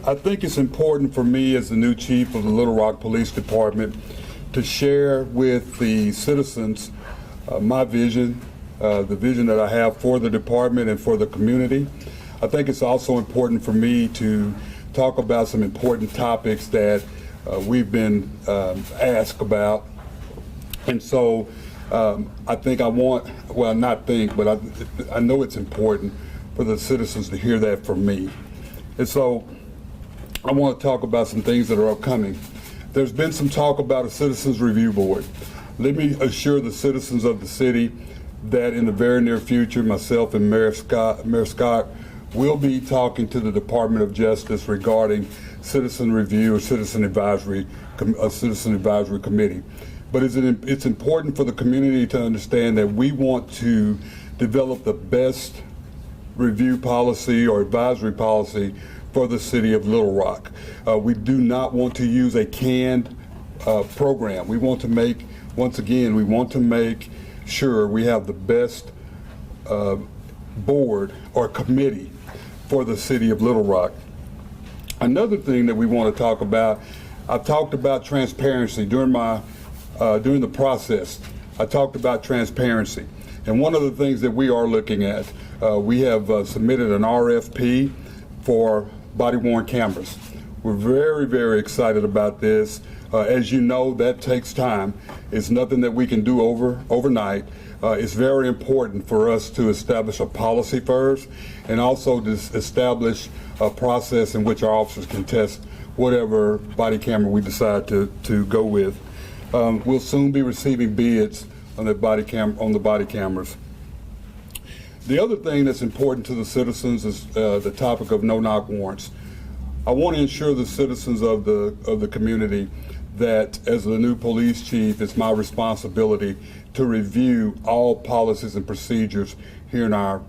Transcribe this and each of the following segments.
I think it's important for me as the new chief of the Little Rock Police Department to share with the citizens my vision, the vision that I have for the department and for the community. I think it's also important for me to talk about some important topics that we've been asked about. And so I think I want, well, not think, but I know it's important for the citizens to hear that from me. And so I want to talk about some things that are upcoming. There's been some talk about a Citizens Review Board. Let me assure the citizens of the city that in the very near future, myself and Mayor Scott will be talking to the Department of Justice regarding citizen review or citizen advisory committee. But it's important for the community to understand that we want to develop the best review policy or advisory policy for the city of Little Rock. We do not want to use a canned program. We want to make, once again, we want to make sure we have the best board or committee for the city of Little Rock. Another thing that we want to talk about, I've talked about transparency during the process. I talked about transparency. And one of the things that we are looking at, we have submitted an RFP for body-worn cameras. We're very, very excited about this. As you know, that takes time. It's nothing that we can do overnight. It's very important for us to establish a policy first and also to establish a process in which our officers can test whatever body camera we decide to go with. We'll soon be receiving bids on the body cameras. The other thing that's important to the citizens is the topic of no-knock warrants. I want to ensure the citizens of the community that as the new police chief, it's my responsibility to review all policies and procedures here in our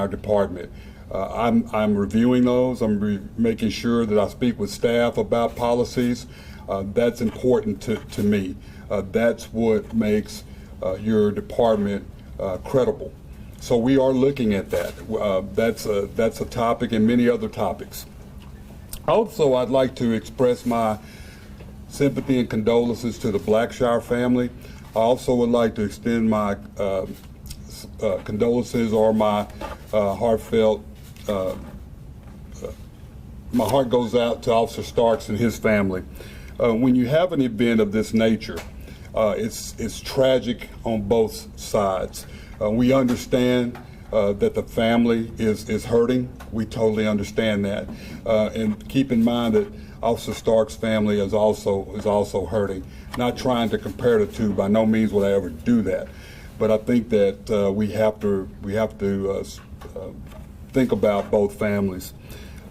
department. I'm reviewing those. I'm making sure that I speak with staff about policies. That's important to me. That's what makes your department credible. So we are looking at that. That's a topic and many other topics. Also, I'd like to express my sympathy and condolences to the Blackshire family. I also would like to extend my condolences or my heartfelt, my heart goes out to Officer Starks and his family. When you have an event of this nature, it's tragic on both sides. We understand that the family is hurting. We totally understand that. And keep in mind that Officer Stark's family is also hurting. Not trying to compare the two, by no means will I ever do that. But I think that we have to think about both families.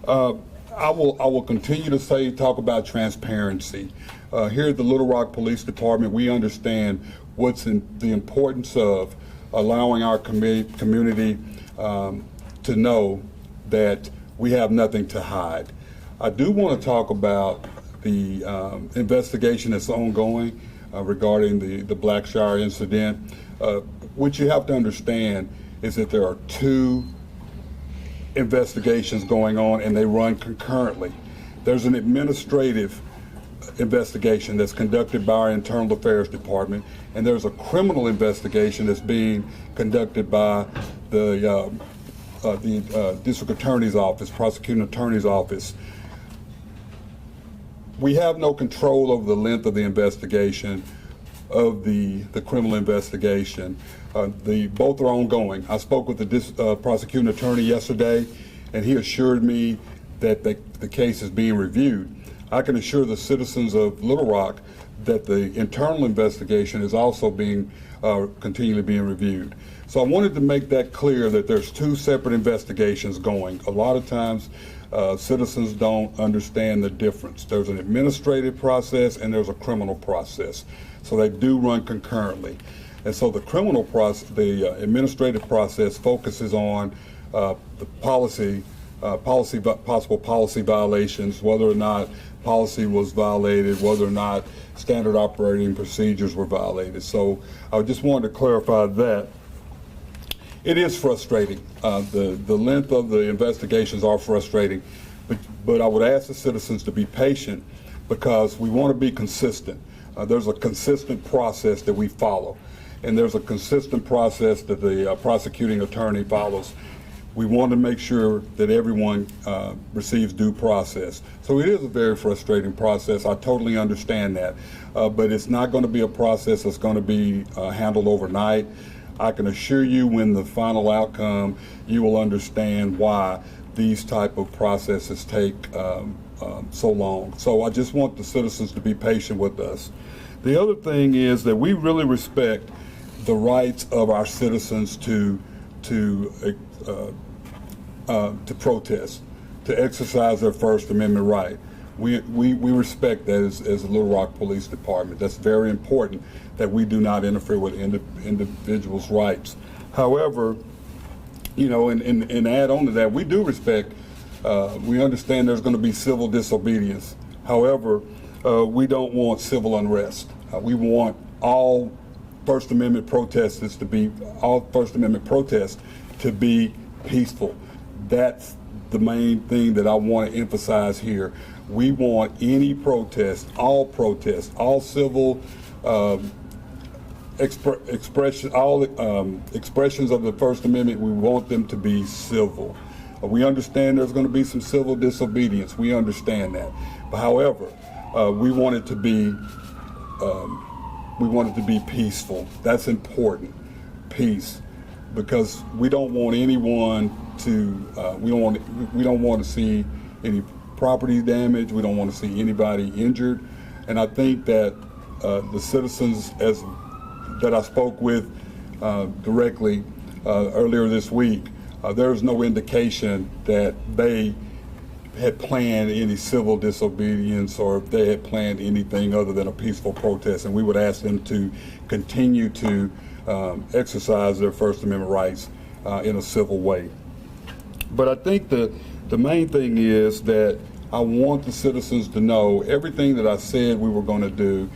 I will continue to talk about transparency. Here at the Little Rock Police Department, we understand what's the importance of allowing our community to know that we have nothing to hide. I do want to talk about the investigation that's ongoing regarding the Blackshire incident. What you have to understand is that there are two investigations going on and they run concurrently. There's an administrative investigation that's conducted by our Internal Affairs Department, and there's a criminal investigation that's being conducted by the District Attorney's Office, Prosecuting Attorney's Office. We have no control over the length of the investigation, of the criminal investigation. Both are ongoing. I spoke with the prosecuting attorney yesterday, and he assured me that the case is being reviewed. I can assure the citizens of Little Rock that the internal investigation is also continually being reviewed. So I wanted to make that clear that there's two separate investigations going. A lot of times citizens don't understand the difference. There's an administrative process and there's a criminal process. So they do run concurrently. And so the criminal process, the administrative process focuses on the possible policy violations, whether or not policy was violated, whether or not standard operating procedures were violated. So I just wanted to clarify that. It is frustrating. The length of the investigations are frustrating, but But I would ask the citizens to be patient because we want to be consistent. There's a consistent process that we follow, and there's a consistent process that the prosecuting attorney follows. We want to make sure that everyone receives due process. So it is a very frustrating process. I totally understand that. But it's not going to be a process that's going to be handled overnight. I can assure you when the final outcome, you will understand why these type of processes take so long. So I just want the citizens to be patient with us. The other thing is that we really respect the rights of our citizens to protest, to exercise their First Amendment right. We respect that as the Little Rock Police Department. That's very important that we do not interfere with individuals' rights. However, you know, and add on to that, we do respect, we understand there's going to be civil disobedience. However, we don't want civil unrest. We want all First Amendment protests to be peaceful. That's the main thing that I want to emphasize here. We want any protest, all civil expressions of the First Amendment, we want them to be civil. We understand there's going to be some civil disobedience. We understand that. But however, we want it to be peaceful. That's important. Peace. Because we don't want anyone to we don't want to see any property damage. We don't want to see anybody injured. And I think that the citizens that I spoke with directly earlier this week, there's no indication that they had planned any civil disobedience or if they had planned anything other than a peaceful protest. And we would ask them to continue to exercise their First Amendment rights in a civil way. But I think the main thing is that I want the citizens to know everything that I said we were going to do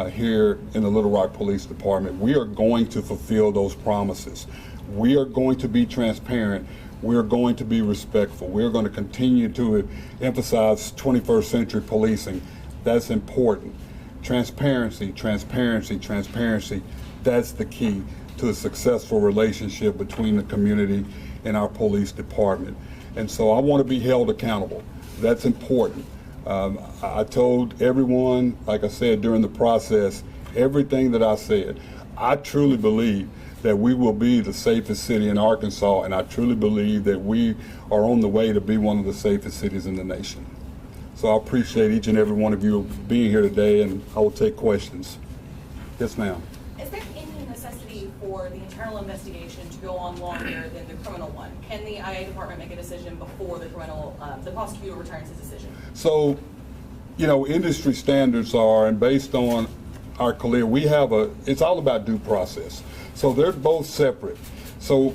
here in the Little Rock Police Department. We are going to fulfill those promises. We are going to be transparent. We are going to be respectful. We are going to continue to emphasize 21st century policing. That's important. Transparency, transparency, transparency. That's the key to a successful relationship between the community and our police department. And so I want to be held accountable. That's important. I told everyone, like I said during the process, everything that I said. I truly believe that we will be the safest city in Arkansas, and I truly believe that we are on the way to be one of the safest cities in the nation. So I appreciate each and every one of you being here today, and I will take questions. Yes, ma'am. Is there any necessity for the internal investigation to go on longer than the criminal one? Can the IA department make a decision before the prosecutor returns his decision? So, you know, industry standards are, and based on our career, we have it's all about due process. So they're both separate. So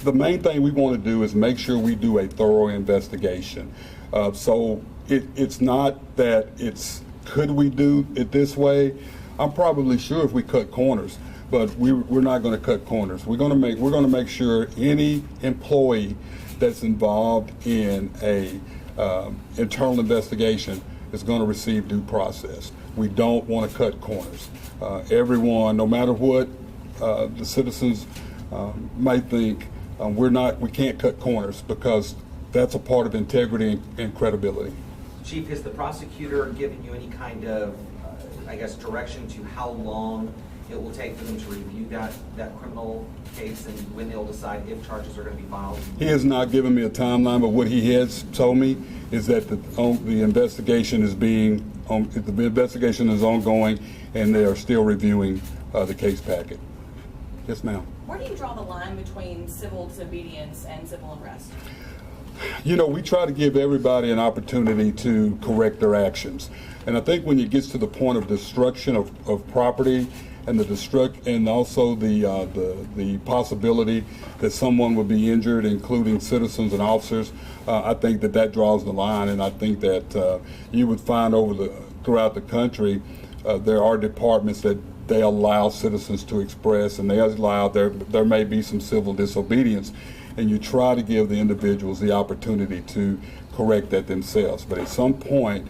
the main thing we want to do is make sure we do a thorough investigation. So it's not that could we do it this way? I'm probably sure if we cut corners, but we're not going to cut corners. We're going to make sure any employee that's involved in a internal investigation is going to receive due process. We don't want to cut corners. Everyone, no matter what the citizens might think, we can't cut corners because that's a part of integrity and credibility. Chief, has the prosecutor given you any kind of, direction to how long it will take for them to review that criminal case and when they'll decide if charges are going to be filed? He has not given me a timeline, but what he has told me is that the investigation is ongoing, and they are still reviewing the case packet. Yes, ma'am. Where do you draw the line between civil disobedience and civil unrest? You know, we try to give everybody an opportunity to correct their actions. And I think when it gets to the point of destruction of property and also the possibility that someone would be injured, including citizens and officers, I think that draws the line. And I think that you would find throughout the country, there are departments that they allow citizens to express, and they allow there may be some civil disobedience. And you try to give the individuals the opportunity to correct that themselves. But at some point,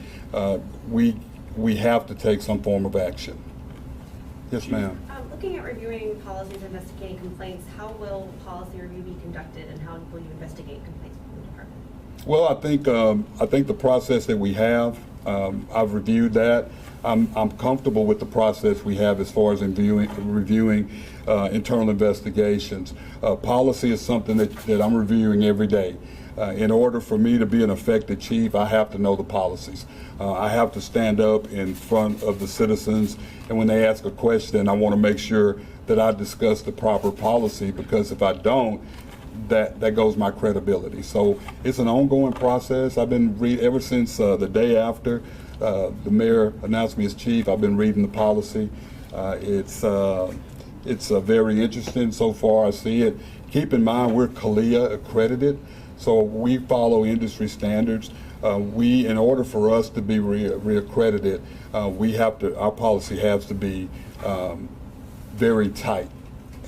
we have to take some form of action. Yes, ma'am. Looking at reviewing policies, investigating complaints, how will policy review be conducted, and how will you investigate complaints from the department? Well, I think the process that we have, I've reviewed that. I'm comfortable with the process we have as far as reviewing internal investigations. Policy is something that I'm reviewing every day. In order for me to be an effective chief, I have to know the policies. I have to stand up in front of the citizens, and when they ask a question, I want to make sure that I discuss the proper policy, because if I don't, that goes my credibility. So it's an ongoing process. I've been ever since the day after the mayor announced me as chief. I've been reading the policy. It's very interesting so far. I see it. Keep in mind, we're CALEA accredited, so we follow industry standards. In order for us to be reaccredited, our policy has to be very tight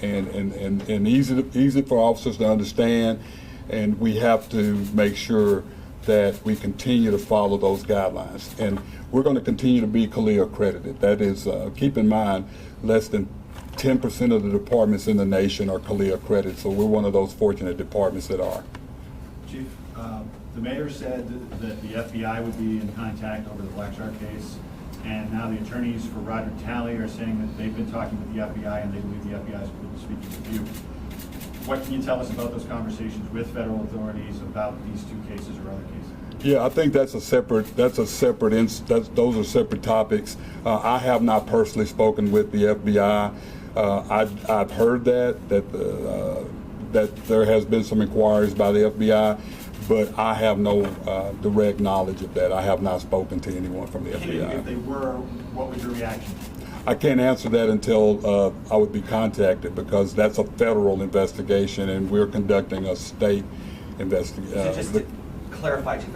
and easy for officers to understand, and we have to make sure that we continue to follow those guidelines. And we're going to continue to be CALEA accredited. That is, keep in mind, less than 10% of the departments in the nation are CALEA accredited, so we're one of those fortunate departments that are. Chief, the mayor said that the FBI would be in contact over the Black Shark case, and now the attorneys for Roger Talley are saying that they've been talking with the FBI and they believe the FBI is speaking with you. What can you tell us about those conversations with federal authorities about these two cases or other cases? Yeah, I think those are separate topics. I have not personally spoken with the FBI. I've heard that there has been some inquiries by the FBI, but I have no direct knowledge of that. I have not spoken to anyone from the FBI. If they were, what was your reaction? I can't answer that until I would be contacted, because that's a federal investigation and we're conducting a state investigation. So just to clarify, Chief,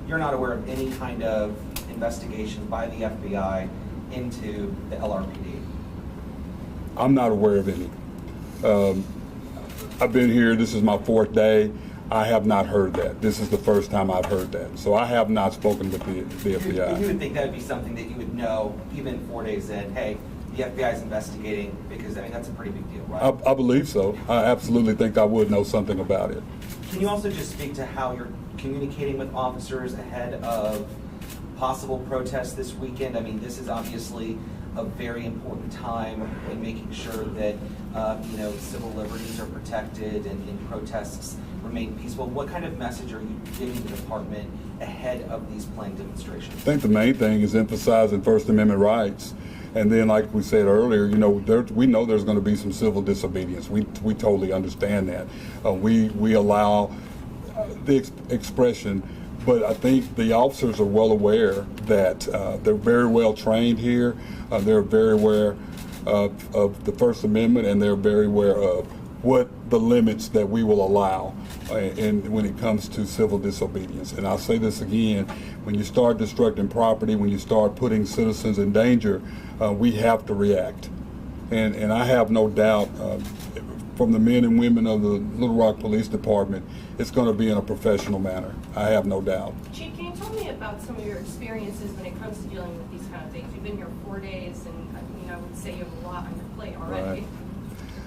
you're not aware of any kind of investigation by the FBI into the LRPD? I'm not aware of any. I've been here, this is my 4th day. I have not heard that. This is the first time I've heard that. So I have not spoken with the FBI. You would think that would be something that you would know even 4 days in, hey, the FBI is investigating, because I mean, that's a pretty big deal, right? I believe so. I absolutely think I would know something about it. Can you also just speak to how you're communicating with officers ahead of possible protests this weekend? I mean, this is obviously a very important time in making sure that civil liberties are protected and protests remain peaceful. What kind of message are you giving the department ahead of these planned demonstrations? I think the main thing is emphasizing First Amendment rights. And then, like we said earlier, we know there's going to be some civil disobedience. We totally understand that. We allow the expression, but I think the officers are well aware that they're very well trained here. They're very aware of the First Amendment, and they're very aware of what the limits that we will allow when it comes to civil disobedience. And I'll say this again, when you start destructing property, when you start putting citizens in danger, we have to react. And I have no doubt from the men and women of the Little Rock Police Department, it's going to be in a professional manner. I have no doubt. Chief, can you tell me about some of your experiences when it comes to dealing with these kind of things? You've been here 4 days, and I would say you have a lot on your plate already. Right.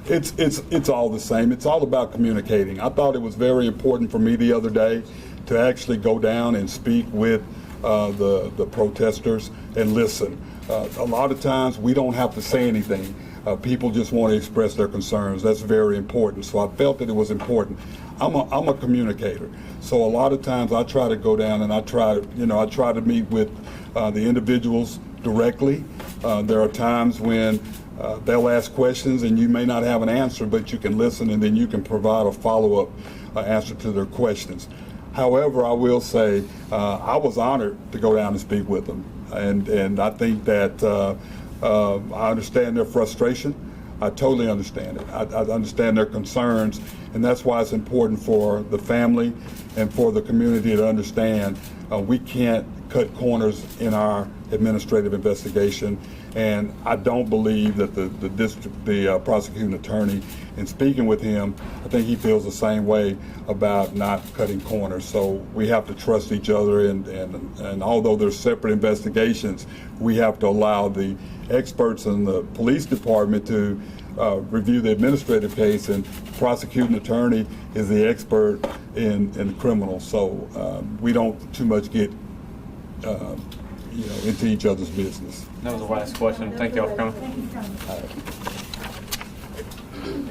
It's all the same. It's all about communicating. I thought it was very important for me the other day to actually go down and speak with the protesters and listen. A lot of times we don't have to say anything. People just want to express their concerns. That's very important. So I felt that it was important. I'm a communicator. So a lot of times I try to go down and I try to meet with the individuals directly. There are times when they'll ask questions and you may not have an answer, but you can listen and then you can provide a follow-up answer to their questions. However, I will say I was honored to go down and speak with them, and I think that I understand their frustration. I totally understand it. I understand their concerns, and that's why it's important for the family and for the community to understand we can't cut corners in our administrative investigation. And I don't believe that the prosecuting attorney, in speaking with him, I think he feels the same way about not cutting corners. So we have to trust each other, and although there's separate investigations, we have to allow the experts in the police department to review the administrative case, and prosecuting attorney is the expert in criminal. So we don't too much get into each other's business. That was the last question. Thank y'all for coming. Thank you, Tom.